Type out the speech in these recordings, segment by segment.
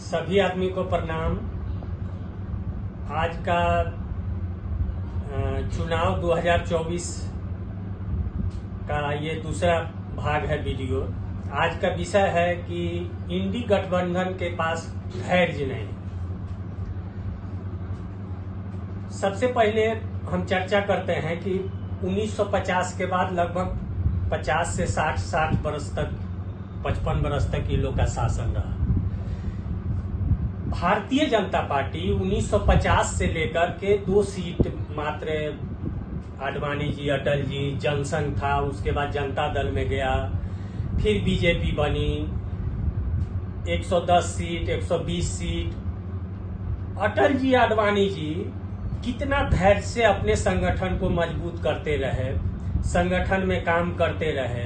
सभी आदमी को प्रणाम। आज का चुनाव 2024 का ये दूसरा भाग है वीडियो। आज का विषय है कि इंडी गठबंधन के पास धैर्य नहीं। सबसे पहले हम चर्चा करते हैं कि 1950 के बाद लगभग 50 से 60 बरस तक 55 बरस तक ये लोग का शासन रहा। भारतीय जनता पार्टी 1950 से लेकर के 2 सीट मात्र आडवाणी जी, अटल जी, जनसंघ था, उसके बाद जनता दल में गया, फिर बीजेपी बनी, 110 सीट, 120 सीट। अटल जी, आडवाणी जी कितना धैर्य से अपने संगठन को मजबूत करते रहे, संगठन में काम करते रहे,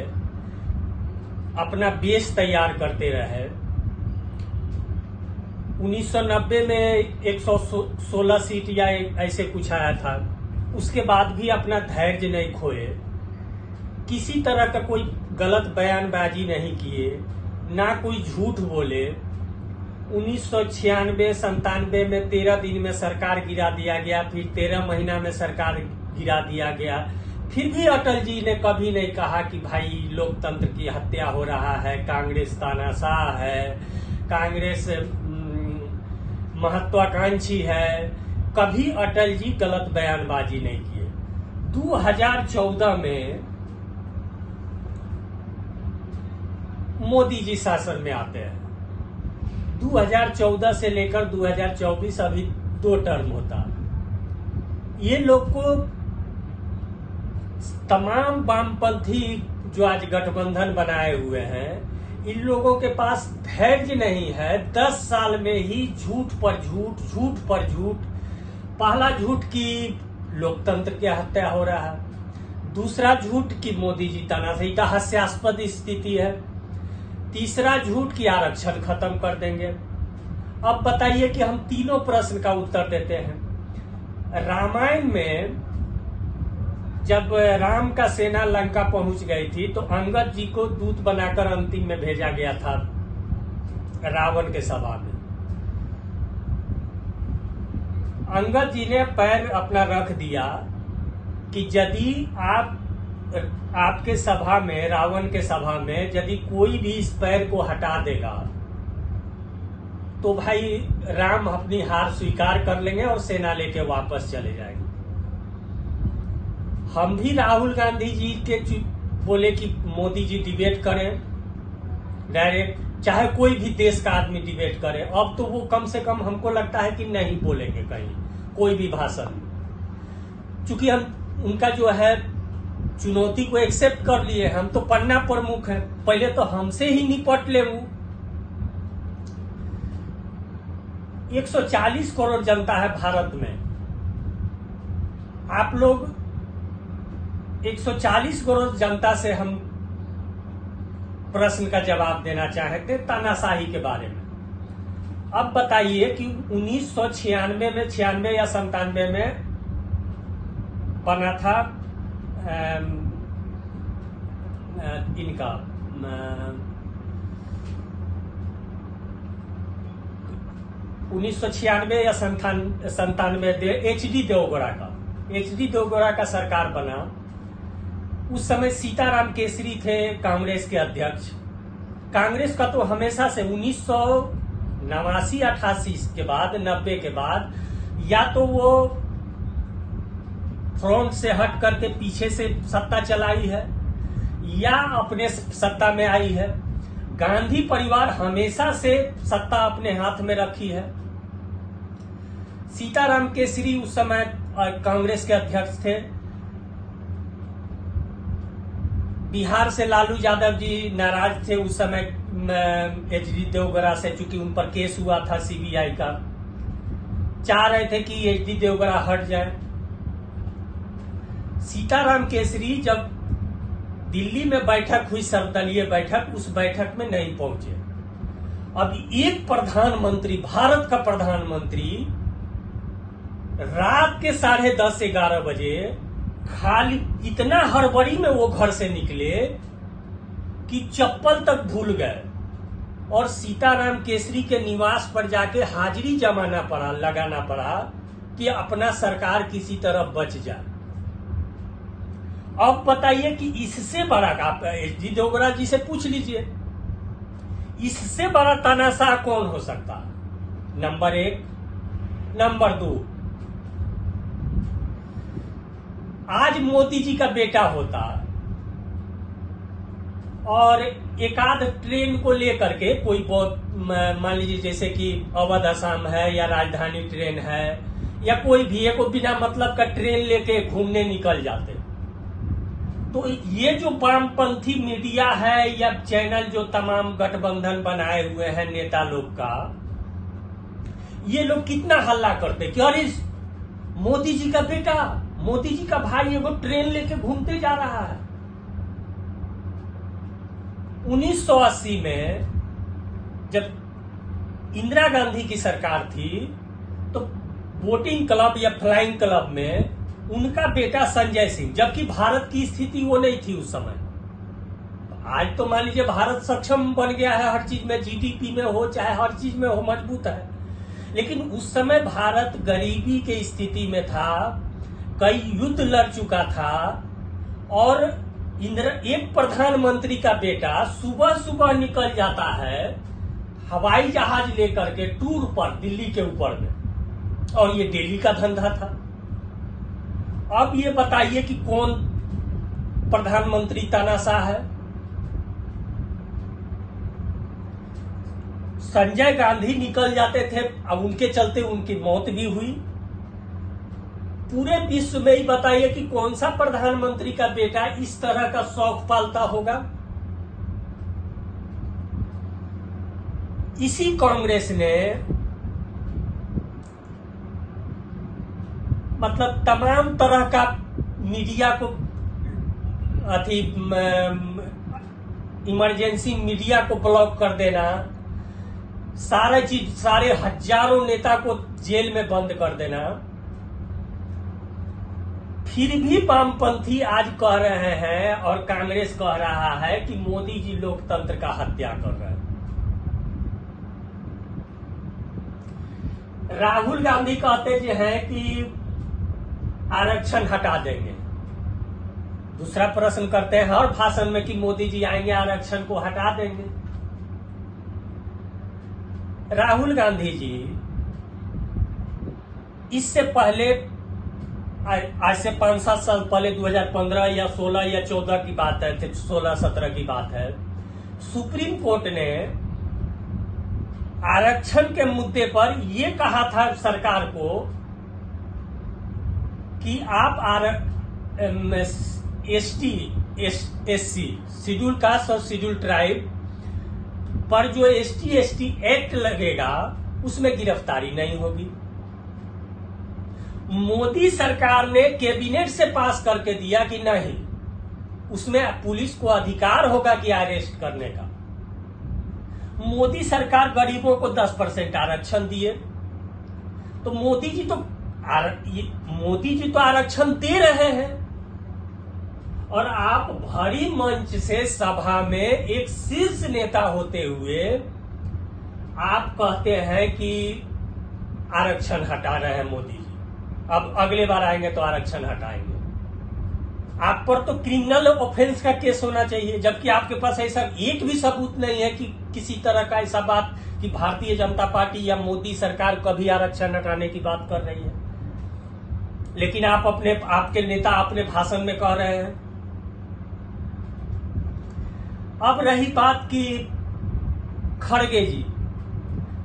अपना बेस तैयार करते रहे। 1990 में 116 सीट या ऐसे कुछ आया था। उसके बाद भी अपना धैर्य नहीं खोए, किसी तरह का कोई गलत बयानबाजी नहीं किए, ना कोई झूठ बोले। 1996-97 में 13 दिन में सरकार गिरा दिया गया, फिर 13 महीना में सरकार गिरा दिया गया। फिर भी अटल जी ने कभी नहीं कहा कि भाई लोकतंत्र की हत्या हो रहा है, कांग्रेस तानाशाह है, कांग्रेस महत्वाकांक्षी है। कभी अटल जी गलत बयानबाजी नहीं किए। 2014 में मोदी जी शासन में आते हैं। 2014 से लेकर 2024 अभी 2 टर्म होता। ये लोग को तमाम वामपंथी जो आज गठबंधन बनाए हुए हैं, इन लोगों के पास धैर्य नहीं है। 10 साल में ही झूठ पर झूठ, झूठ पर झूठ। पहला झूठ की लोकतंत्र की हत्या हो रहा है, दूसरा झूठ की मोदी जी तानाशाही का हास्यास्पद स्थिति है, तीसरा झूठ की आरक्षण खत्म कर देंगे। अब बताइए कि हम तीनों प्रश्न का उत्तर देते हैं। रामायण में जब राम का सेना लंका पहुंच गई थी तो अंगद जी को दूत बनाकर अंतिम में भेजा गया था रावण के सभा में। अंगद जी ने पैर अपना रख दिया कि यदि आपके सभा में, रावण के सभा में यदि कोई भी इस पैर को हटा देगा तो भाई राम अपनी हार स्वीकार कर लेंगे और सेना लेके वापस चले जाएंगे। हम भी राहुल गांधी जी के बोले कि मोदी जी डिबेट करें डायरेक्ट, चाहे कोई भी देश का आदमी डिबेट करे। अब तो वो कम से कम हमको लगता है कि नहीं बोलेंगे कहीं कोई भी भाषण में, क्योंकि हम उनका जो है चुनौती को एक्सेप्ट कर लिए। हम तो पन्ना प्रमुख हैं, पहले तो हमसे ही निपट ले। वो 140 करोड़ जनता है भारत में। आप लोग 140 करोड़ जनता से हम प्रश्न का जवाब देना चाहते तानाशाही के बारे में। अब बताइए कि 1996 में, 96 या 97 में बना था इनका 1996 या 97 एचडी देवगौड़ा का सरकार बना। उस समय सीताराम केसरी थे कांग्रेस के अध्यक्ष। कांग्रेस का तो हमेशा से 1989-88 के बाद, 90 के बाद, या तो वो फ्रंट से हट करके पीछे से सत्ता चलाई है या अपने सत्ता में आई है। गांधी परिवार हमेशा से सत्ता अपने हाथ में रखी है। सीताराम केसरी उस समय कांग्रेस के अध्यक्ष थे। बिहार से लालू यादव जी नाराज थे उस समय एचडी देवगौड़ा से, चूंकि उन पर केस हुआ था सीबीआई का। चाह रहे थे कि एचडी देवगौड़ा हट जाए। सीताराम केसरी जब दिल्ली में बैठक हुई, सर्वदलीय बैठक, उस बैठक में नहीं पहुंचे। अब एक प्रधानमंत्री, भारत का प्रधानमंत्री, रात के 10:30-11 बजे खाली इतना हड़बड़ी में वो घर से निकले कि चप्पल तक भूल गए। और सीताराम केसरी के निवास पर जाके हाजिरी लगाना पड़ा कि अपना सरकार किसी तरह बच जाए। अब बताइए कि इससे बड़ा, आप एच डी देवगौड़ा जी से पूछ लीजिए, इससे बड़ा तानाशाह कौन हो सकता? नंबर 1। नंबर 2, आज मोदी जी का बेटा होता और एकाध ट्रेन को लेकर के कोई मान लीजिए जैसे कि अवध असम है या राजधानी ट्रेन है या कोई भी एक बिना मतलब का ट्रेन लेके घूमने निकल जाते, तो ये जो वामपंथी मीडिया है या चैनल जो तमाम गठबंधन बनाए हुए हैं नेता लोग का, ये लोग कितना हल्ला करते कि अरे मोदी जी का बेटा, मोदी जी का भाई एगो ट्रेन लेके घूमते जा रहा है। 1980 में जब इंदिरा गांधी की सरकार थी तो बोटिंग क्लब या फ्लाइंग क्लब में उनका बेटा संजय सिंह, जबकि भारत की स्थिति वो नहीं थी उस समय। आज तो मान लीजिए भारत सक्षम बन गया है, हर चीज में, जीडीपी में हो चाहे हर चीज में हो, मजबूत है, लेकिन उस समय भारत गरीबी के स्थिति में था, कई युद्ध लड़ चुका था और एक प्रधानमंत्री का बेटा सुबह सुबह निकल जाता है हवाई जहाज लेकर के टूर पर दिल्ली के ऊपर में, और ये दिल्ली का धंधा था। अब ये बताइए कि कौन प्रधानमंत्री तानाशाह है? संजय गांधी निकल जाते थे, अब उनके चलते उनकी मौत भी हुई। पूरे विश्व में ही बताइए कि कौन सा प्रधानमंत्री का बेटा इस तरह का शौक पालता होगा? इसी कांग्रेस ने मतलब तमाम तरह का मीडिया को इमरजेंसी मीडिया को ब्लॉक कर देना, सारे हजारों नेता को जेल में बंद कर देना, फिर भी वामपंथी आज कह रहे हैं और कांग्रेस कह रहा है कि मोदी जी लोकतंत्र का हत्या कर रहे हैं। राहुल गांधी कहते जो हैं कि आरक्षण हटा देंगे। दूसरा प्रश्न करते हैं हर भाषण में कि मोदी जी आएंगे आरक्षण को हटा देंगे। राहुल गांधी जी इससे पहले, आज से 5-7 साल पहले, 2015 या 16 या 14 की बात है, 16-17 की बात है, सुप्रीम कोर्ट ने आरक्षण के मुद्दे पर यह कहा था सरकार को कि आप ST/SC शेड्यूल कास्ट और शेड्यूल ट्राइब पर जो ST/ST एक्ट लगेगा उसमें गिरफ्तारी नहीं होगी। मोदी सरकार ने कैबिनेट से पास करके दिया कि नहीं, उसमें पुलिस को अधिकार होगा कि अरेस्ट करने का। मोदी सरकार गरीबों को 10% आरक्षण दिए, तो मोदी जी तो आरक्षण दे रहे हैं और आप भरी मंच से सभा में एक शीर्ष नेता होते हुए आप कहते हैं कि आरक्षण हटा रहे हैं मोदी जी, अब अगले बार आएंगे तो आरक्षण हटाएंगे। आप पर तो क्रिमिनल ऑफेंस का केस होना चाहिए, जबकि आपके पास ऐसा एक भी सबूत नहीं है कि किसी तरह का ऐसा बात कि भारतीय जनता पार्टी या मोदी सरकार कभी आरक्षण हटाने की बात कर रही है, लेकिन आपके नेता अपने भाषण में कह रहे हैं। अब रही बात की खड़गे जी,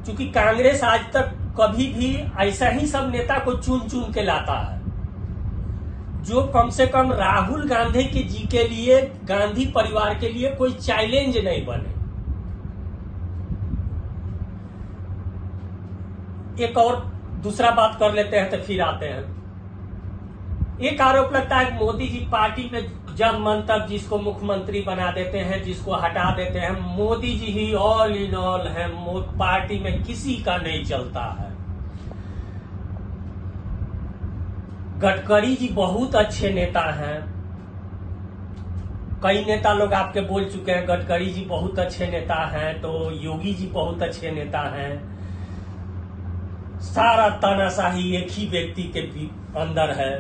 चूंकि कांग्रेस आज तक कभी भी ऐसा ही सब नेता को चुन चुन के लाता है जो कम से कम राहुल गांधी जी के लिए, गांधी परिवार के लिए कोई चैलेंज नहीं बने। एक और दूसरा बात कर लेते हैं तो फिर आते हैं। एक आरोप लगता है कि मोदी जी पार्टी में जब मन तब जिसको मुख्यमंत्री बना देते हैं, जिसको हटा देते हैं, मोदी जी ही ऑल इन ऑल है, पार्टी में किसी का नहीं चलता है। गडकरी जी बहुत अच्छे नेता हैं, कई नेता लोग आपके बोल चुके हैं, गडकरी जी बहुत अच्छे नेता हैं, तो योगी जी बहुत अच्छे नेता हैं। सारा तानाशाही एक ही व्यक्ति के अंदर है।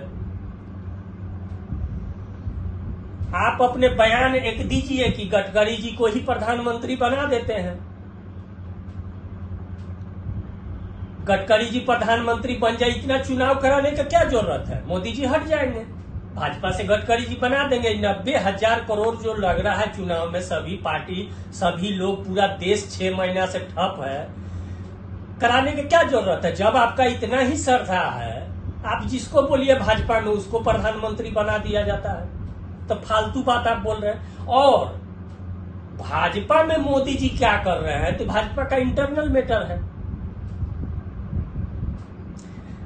आप अपने बयान एक दीजिए कि गडकरी जी को ही प्रधानमंत्री बना देते हैं। गडकरी जी प्रधानमंत्री बन जाए, इतना चुनाव कराने का क्या जरूरत है? मोदी जी हट जाएंगे, भाजपा से गडकरी जी बना देंगे। 90,000 करोड़ जो लग रहा है चुनाव में, सभी पार्टी सभी लोग, पूरा देश 6 महीना से ठप है, कराने की क्या जरूरत है? जब आपका इतना ही श्रद्धा है, आप जिसको बोलिए भाजपा में उसको प्रधानमंत्री बना दिया जाता है। तो फालतू बात आप बोल रहे हैं। और भाजपा में मोदी जी क्या कर रहे हैं तो भाजपा का इंटरनल मैटर है।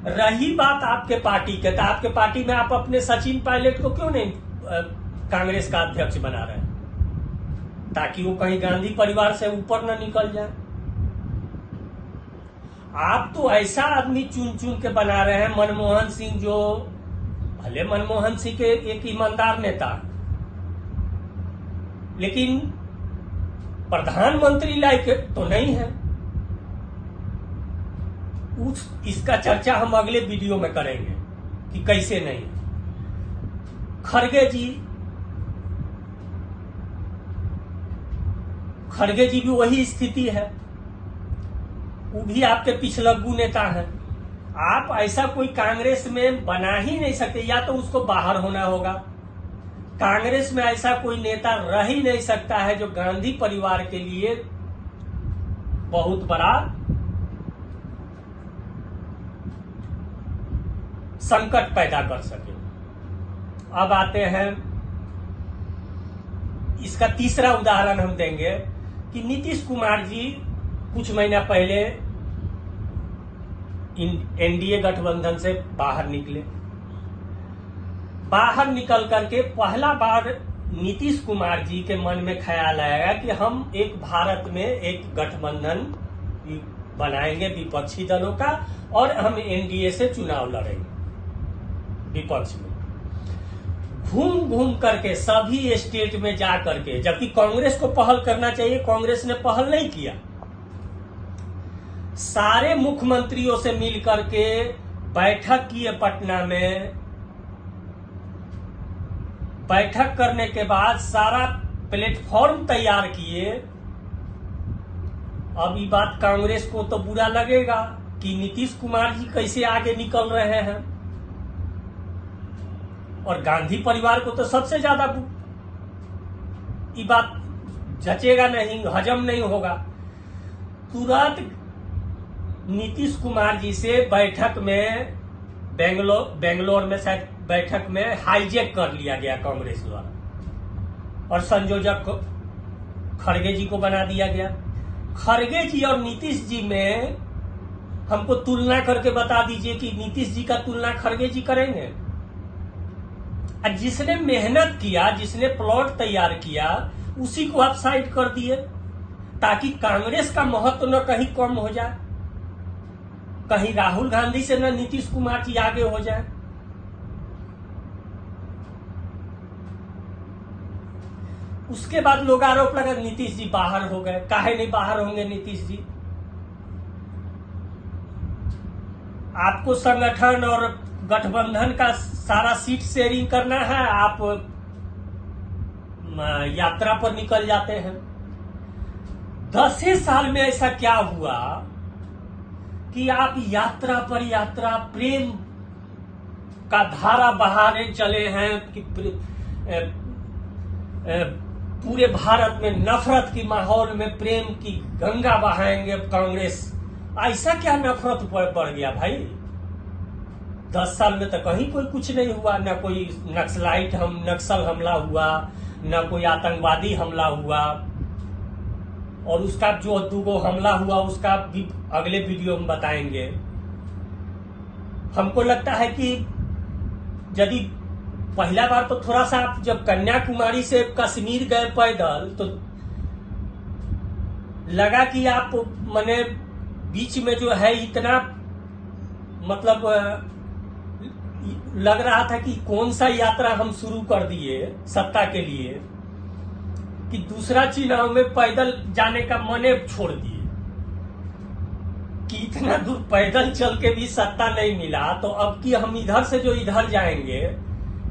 रही बात आपके पार्टी के, तो आपके पार्टी में आप अपने सचिन पायलट को क्यों नहीं कांग्रेस का अध्यक्ष बना रहे हैं, ताकि वो कहीं गांधी परिवार से ऊपर न निकल जाए। आप तो ऐसा आदमी चुन चुन के बना रहे हैं। मनमोहन सिंह, जो भले मनमोहन सिंह के एक ईमानदार नेता, लेकिन प्रधानमंत्री लायक तो नहीं है। इसका चर्चा हम अगले वीडियो में करेंगे कि कैसे नहीं। खड़गे जी भी वही स्थिति है, वो भी आपके पिछलग्गू नेता हैं। आप ऐसा कोई कांग्रेस में बना ही नहीं सकते, या तो उसको बाहर होना होगा। कांग्रेस में ऐसा कोई नेता रह ही नहीं सकता है जो गांधी परिवार के लिए बहुत बड़ा संकट पैदा कर सके। अब आते हैं, इसका तीसरा उदाहरण हम देंगे कि नीतीश कुमार जी कुछ महीना पहले एनडीए गठबंधन से बाहर निकले। बाहर निकल करके पहला बार नीतीश कुमार जी के मन में ख्याल आएगा कि हम एक भारत में एक गठबंधन बनाएंगे विपक्षी दलों का, और हम एनडीए से चुनाव लड़ेंगे विपक्ष में। घूम घूम करके सभी स्टेट में जा करके, जबकि कांग्रेस को पहल करना चाहिए, कांग्रेस ने पहल नहीं किया। सारे मुख्यमंत्रियों से मिल करके बैठक किए पटना में। बैठक करने के बाद सारा प्लेटफॉर्म तैयार किए। अब ये बात कांग्रेस को तो बुरा लगेगा कि नीतीश कुमार जी कैसे आगे निकल रहे हैं, और गांधी परिवार को तो सबसे ज्यादा ये बात जचेगा नहीं, हजम नहीं होगा। तुरंत नीतीश कुमार जी से बैठक में बेंगलोर में शायद बैठक में हाईजैक कर लिया गया कांग्रेस द्वारा, और संयोजक खड़गे जी को बना दिया गया। खड़गे जी और नीतीश जी में हमको तुलना करके बता दीजिए कि नीतीश जी का तुलना खड़गे जी करेंगे? जिसने मेहनत किया, जिसने प्लॉट तैयार किया, उसी को आप साइड कर दिए, ताकि कांग्रेस का महत्व न कहीं कम हो जाए, कहीं राहुल गांधी से न नीतीश कुमार जी आगे हो जाए। उसके बाद लोग आरोप लगा नीतीश जी बाहर हो गए। काहे नहीं बाहर होंगे नीतीश जी? आपको संगठन और गठबंधन का सारा सीट शेयरिंग करना है, आप यात्रा पर निकल जाते हैं। 10 साल में ऐसा क्या हुआ कि आप यात्रा पर यात्रा प्रेम का धारा बहाने चले हैं कि पूरे भारत में नफरत की माहौल में प्रेम की गंगा बहाएंगे कांग्रेस। ऐसा क्या नफरत बढ़ गया भाई? 10 साल में तो कहीं कोई कुछ नहीं हुआ, न कोई नक्सल हमला हुआ, न कोई आतंकवादी हमला हुआ, और उसका जो 2 हमला हुआ उसका भी अगले वीडियो में बताएंगे। हमको लगता है कि यदि पहला बार तो थोड़ा सा आप जब कन्याकुमारी से कश्मीर गए पैदल, तो लगा कि आप मने बीच में जो है इतना मतलब लग रहा था कि कौन सा यात्रा हम शुरू कर दिए सत्ता के लिए। कि दूसरा चुनाव में पैदल जाने का मने छोड़ दिए कि इतना दूर पैदल चल के भी सत्ता नहीं मिला, तो अब की हम इधर से जो इधर जाएंगे,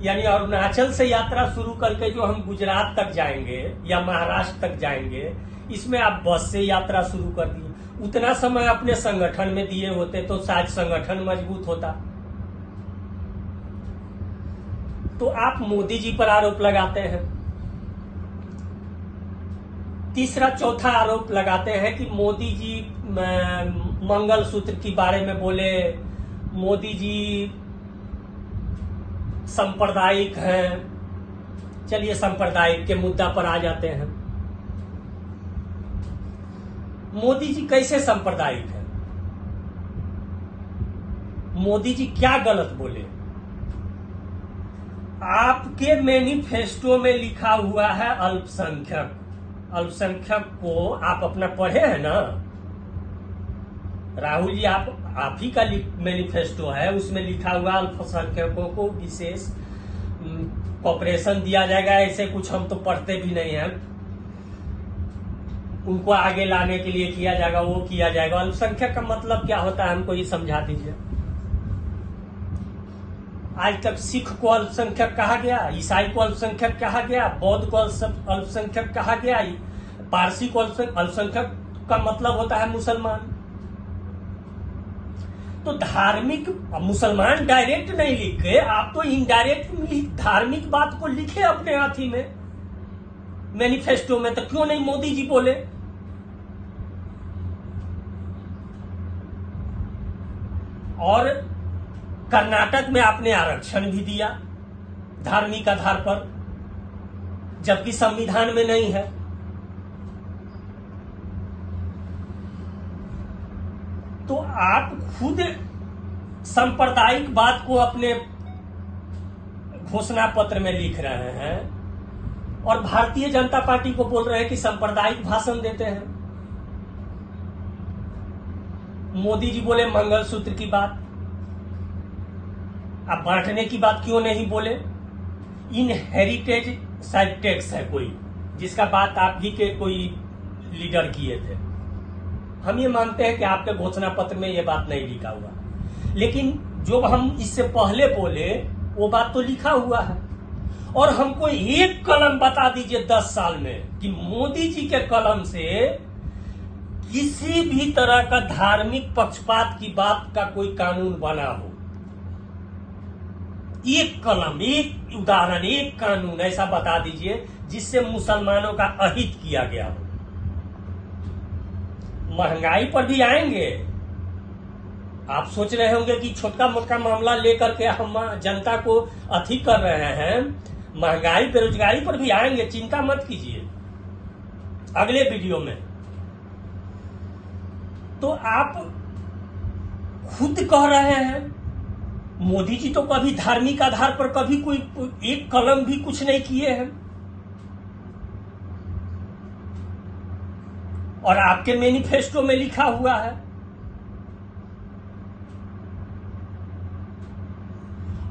यानी अरुणाचल से यात्रा शुरू करके जो हम गुजरात तक जाएंगे या महाराष्ट्र तक जाएंगे, इसमें आप बस से यात्रा शुरू कर दिए। उतना समय अपने संगठन में दिए होते तो शायद संगठन मजबूत होता। तो आप मोदी जी पर आरोप लगाते हैं। तीसरा चौथा आरोप लगाते हैं कि मोदी जी मंगलसूत्र के बारे में बोले, मोदी जी सांप्रदायिक हैं। चलिए सांप्रदायिक के मुद्दा पर आ जाते हैं। मोदी जी कैसे सांप्रदायिक है? मोदी जी क्या गलत बोले? आपके मैनिफेस्टो में लिखा हुआ है अल्पसंख्यक। अल्पसंख्यक को आप अपना पढ़े हैं ना राहुल जी? आप ही का मैनिफेस्टो है, उसमें लिखा हुआ अल्पसंख्यकों को विशेष कॉपरेशन दिया जाएगा। ऐसे कुछ हम तो पढ़ते भी नहीं हैं। उनको आगे लाने के लिए किया जाएगा, वो किया जाएगा। अल्पसंख्यक का मतलब क्या होता है, हमको ये समझा दीजिए। आज तक सिख को अल्पसंख्यक कहा गया, ईसाई को अल्पसंख्यक कहा गया, बौद्ध को अल्पसंख्यक कहा गया, पारसी को अल्पसंख्यक का मतलब होता है मुसलमान। तो धार्मिक मुसलमान डायरेक्ट नहीं लिखे, आप तो इनडायरेक्ट धार्मिक बात को लिखे अपने हाथी में मैनिफेस्टो में। तो क्यों नहीं मोदी जी बोले? और कर्नाटक में आपने आरक्षण भी दिया धार्मिक आधार पर, जबकि संविधान में नहीं है। तो आप खुद सांप्रदायिक बात को अपने घोषणा पत्र में लिख रहे हैं और भारतीय जनता पार्टी को बोल रहे हैं कि सांप्रदायिक भाषण देते हैं। मोदी जी बोले मंगलसूत्र की बात, आप बांटने की बात क्यों नहीं बोले? इनहेरिटेज शायद टैक्स है कोई, जिसका बात आप ही के कोई लीडर किए थे। हम ये मानते हैं कि आपके घोषणा पत्र में ये बात नहीं लिखा हुआ, लेकिन जो हम इससे पहले बोले वो बात तो लिखा हुआ है। और हमको एक कलम बता दीजिए 10 साल में कि मोदी जी के कलम से किसी भी तरह का धार्मिक पक्षपात की बात का कोई कानून बना हो। एक कलम, एक उदाहरण, एक कानून ऐसा बता दीजिए जिससे मुसलमानों का अहित किया गया हो। महंगाई पर भी आएंगे। आप सोच रहे होंगे कि छोटा मोटा मामला लेकर के हम जनता को अथी कर रहे हैं। महंगाई बेरोजगारी पर भी आएंगे, चिंता मत कीजिए अगले वीडियो में। तो आप खुद कह रहे हैं मोदी जी तो कभी धार्मिक आधार पर कभी कोई एक कलम भी कुछ नहीं किए हैं, और आपके मैनिफेस्टो में लिखा हुआ है।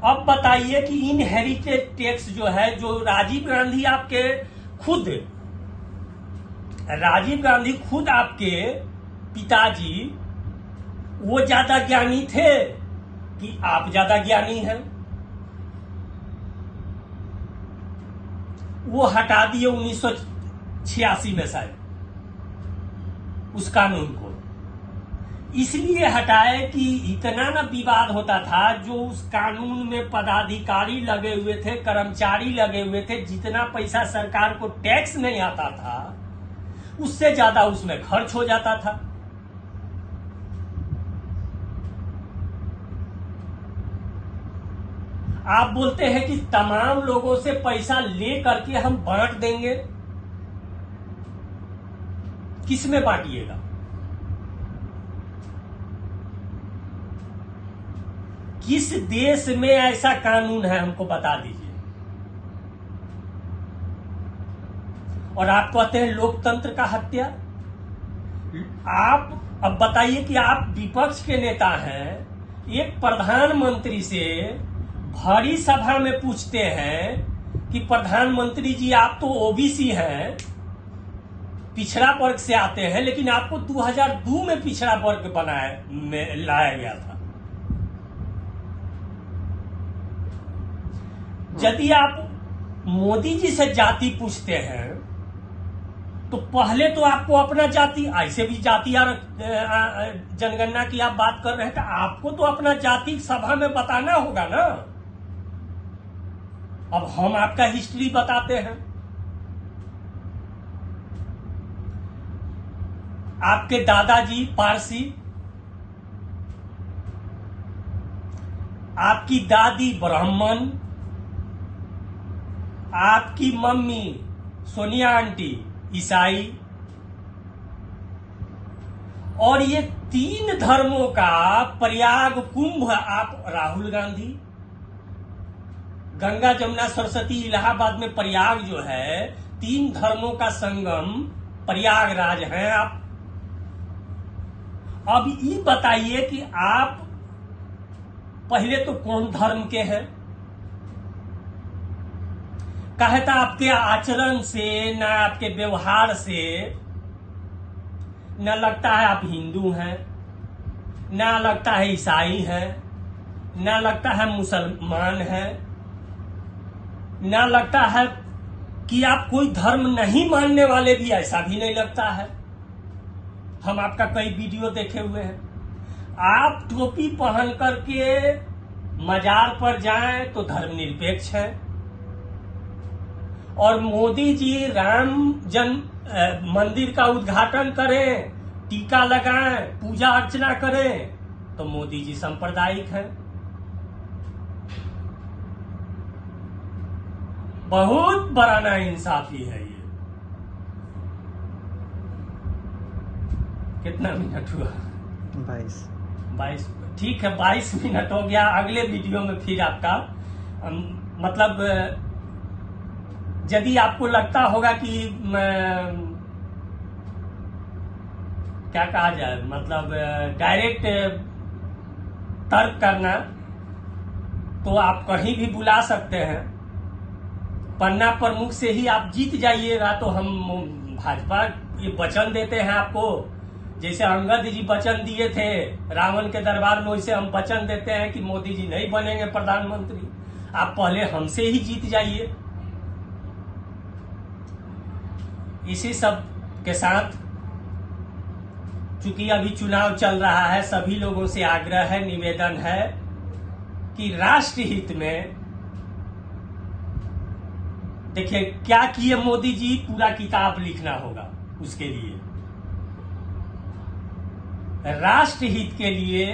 अब बताइए कि इनहेरिटेड टैक्स जो है, जो राजीव गांधी खुद आपके पिताजी वो ज्यादा ज्ञानी थे कि आप ज्यादा ज्ञानी हैं? वो हटा दिए 1986 में शायद उस कानून को। इसलिए हटाए कि इतना ना विवाद होता था। जो उस कानून में पदाधिकारी लगे हुए थे, कर्मचारी लगे हुए थे, जितना पैसा सरकार को टैक्स नहीं आता था उससे ज्यादा उसमें खर्च हो जाता था। आप बोलते हैं कि तमाम लोगों से पैसा ले करके हम बांट देंगे। किसमें बांटिएगा? किस देश में ऐसा कानून है, हमको बता दीजिए। और आप कहते हैं लोकतंत्र का हत्या। आप अब बताइए कि आप विपक्ष के नेता हैं, एक प्रधानमंत्री से भरी सभा में पूछते हैं कि प्रधानमंत्री जी आप तो ओबीसी हैं, पिछड़ा वर्ग से आते हैं, लेकिन आपको 2002 में पिछड़ा वर्ग लाया गया था। यदि आप मोदी जी से जाति पूछते हैं तो पहले तो आपको अपना जाति, ऐसे भी जाति जनगणना की आप बात कर रहे हैं, तो आपको तो अपना जाति सभा में बताना होगा ना। अब हम आपका हिस्ट्री बताते हैं। आपके दादाजी पारसी, आपकी दादी ब्राह्मण, आपकी मम्मी सोनिया आंटी ईसाई, और ये 3 धर्मों का प्रयाग कुंभ आप राहुल गांधी, गंगा जमुना सरस्वती इलाहाबाद में प्रयाग जो है 3 धर्मों का संगम प्रयागराज है आप। अब ये बताइए कि आप पहले तो कौन धर्म के हैं? कहता आपके आचरण से, न आपके व्यवहार से न लगता है आप हिंदू हैं, न लगता है ईसाई हैं, न लगता है मुसलमान हैं, न लगता है कि आप कोई धर्म नहीं मानने वाले भी, ऐसा भी नहीं लगता है। हम आपका कई वीडियो देखे हुए हैं। आप टोपी पहन करके मजार पर जाएं तो धर्मनिरपेक्ष है, और मोदी जी राम जन्म मंदिर का उद्घाटन करें, टीका लगाएं, पूजा अर्चना करें तो मोदी जी सांप्रदायिक हैं। बहुत बड़ा नाइंसाफी है ये। कितना मिनट हुआ? 22। ठीक है, 22 मिनट हो गया। अगले वीडियो में फिर आपका मतलब यदि आपको लगता होगा कि क्या कहा जाए, मतलब डायरेक्ट तर्क करना, तो आप कहीं भी बुला सकते हैं। पन्ना प्रमुख से ही आप जीत जाइएगा तो हम भाजपा ये वचन देते हैं आपको, जैसे अंगद जी वचन दिए थे रावण के दरबार में, वैसे हम वचन देते हैं कि मोदी जी नहीं बनेंगे प्रधानमंत्री। आप पहले हमसे ही जीत जाइए। इसी सब के साथ, चूंकि अभी चुनाव चल रहा है, सभी लोगों से आग्रह है, निवेदन है कि राष्ट्र हित में देखिए क्या किए मोदी जी, पूरा किताब लिखना होगा उसके लिए। राष्ट्र हित के लिए,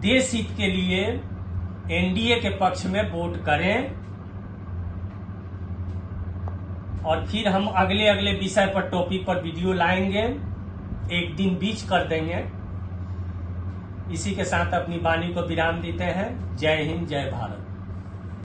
देश हित के लिए एनडीए के पक्ष में वोट करें, और फिर हम अगले विषय पर, टॉपिक पर वीडियो लाएंगे, एक दिन बीच कर देंगे। इसी के साथ अपनी वाणी को विराम देते हैं। जय हिंद, जय भारत।